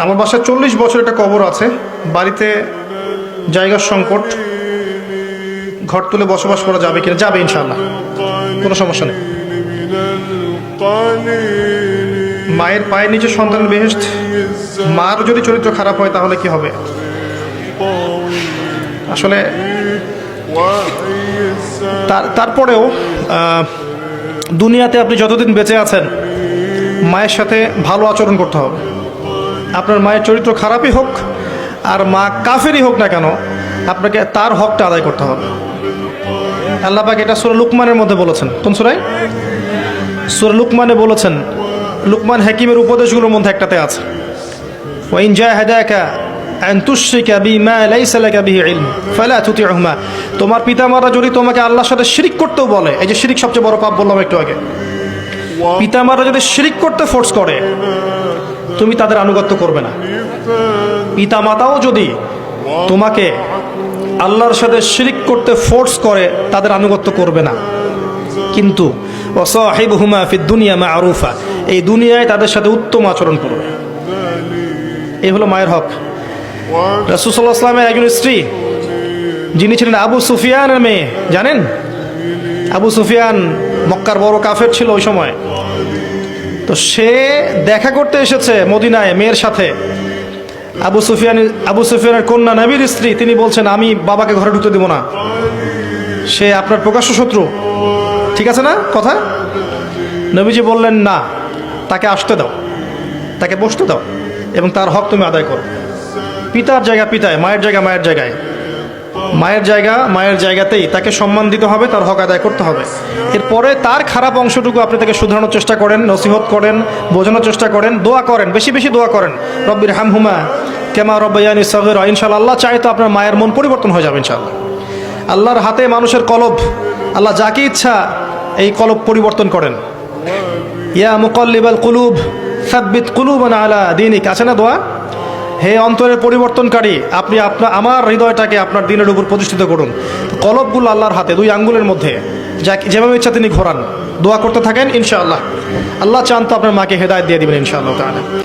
আমার বাসায় 40 বছর একটা কবর আছে, বাড়িতে জায়গার সংকট, ঘর তুলে বসবাস করা যাবে কিনা? যাবে ইনশাআল্লাহ, কোনো সমস্যা নেই। মায়ের পায়ের নিচে সন্তানের বেহেশত, মার যদি চরিত্র খারাপ হয় তাহলে কি হবে? আসলে তারপরেও দুনিয়াতে আপনি যতদিন বেঁচে আছেন মায়ের সাথে ভালো আচরণ করতে হবে। আপনার মায়ের চরিত্র খারাপই হোক আর মা কাফেরই হোক না কেন, আপনাকে তার হকটা আদায় করতে হবে। আল্লাহ পাক এটা সূরা লুকমানের মধ্যে বলেছেন। কোন সূরায়? সূরা লুকমানে বলেছেন। লুকমান হাকিমের উপদেশগুলোর মধ্যে একটাতে আছে, ওয়া ইন জাহাদাকা আন তুশরিকা বিমা লাইসা লাকা বিহি ইলম ফালা তুতিউহুমা। তোমার পিতামাতা যদি তোমাকে আল্লাহর সাথে শিরিক করতেও বলে, এই যে শিরিক সবচেয়ে বড় পাপ বললাম একটু আগে, পিতামাতা যদি শিরিক করতে ফোর্স করে তুমি তাদের আনুগত্য করবে না। পিতামাতাও যদি তোমাকে আল্লাহর সাথে শিরিক করতে ফোর্স করে তাদের আনুগত্য করবে না। কিন্তু ওয়াসাহিবুহুমা ফিদ দুনিয়া মা'রুফা, এই দুনিয়ায় তাদের সাথে উত্তম আচরণ করবে। এই হলো মায়ের হক। রাসূল সাল্লাল্লাহু আলাইহি ওয়াসাল্লামের একজন স্ত্রী যিনি ছিলেন আবু সুফিয়ানের মেয়ে, জানেন? আবু সুফিয়ান মক্কার বড় কাফের ছিল ওই সময়। তো সে দেখা করতে এসেছে মদিনায় মেয়ের সাথে। আবু সুফিয়ানের কন্যা নবীর স্ত্রী, তিনি বলছেন আমি বাবাকে ঘরে ঢুকতে দেব না, সে আপনার প্রকাশ্য শত্রু। ঠিক আছে না কথা? নবীজি বললেন না, তাকে আসতে দাও, তাকে বসতে দাও এবং তার হক তুমি আদায় করো। পিতার জায়গা পিতায়, মায়ের জায়গা মায়ের জায়গায়, মায়ের জায়গা মায়ের জায়গাতেই তাকে সম্মান দিতে হবে, তার হক আদায় করতে হবে। এরপরে তার খারাপ অংশটুকু আপনি তাকে শুধরানোর চেষ্টা করেন, নসিহত করেন, বোঝানোর চেষ্টা করেন, দোয়া করেন, বেশি বেশি দোয়া করেন, রব্বির হামহুমা কামা রাব্বায়ানি সাগীরা। ইনশাআল্লাহ আল্লাহ চায় তো আপনার মায়ের মন পরিবর্তন হয়ে যাবে ইনশাআল্লাহ। আল্লাহর হাতে মানুষের কলব, আল্লাহ যাকে ইচ্ছা এই কলব পরিবর্তন করেন। ইয়া মুকাল্লিবাল কুলুব সাব্বিত কুলুবানা আলা দীনিক, আছে না দোয়া? হে অন্তরের পরিবর্তনকারী, আপনি আমার হৃদয়টাকে আপনার দ্বীনের উপর প্রতিষ্ঠিত করুন। কলবগুলো আল্লাহর হাতে, 2 আঙ্গুলের মধ্যে, যেভাবে ইচ্ছা তিনি ঘোরান। দোয়া করতে থাকেন, ইনশাআল্লাহ আল্লাহ চান তো আপনার মাকে হেদায়েত দিয়ে দিবেন ইনশাআল্লাহ তাআলা।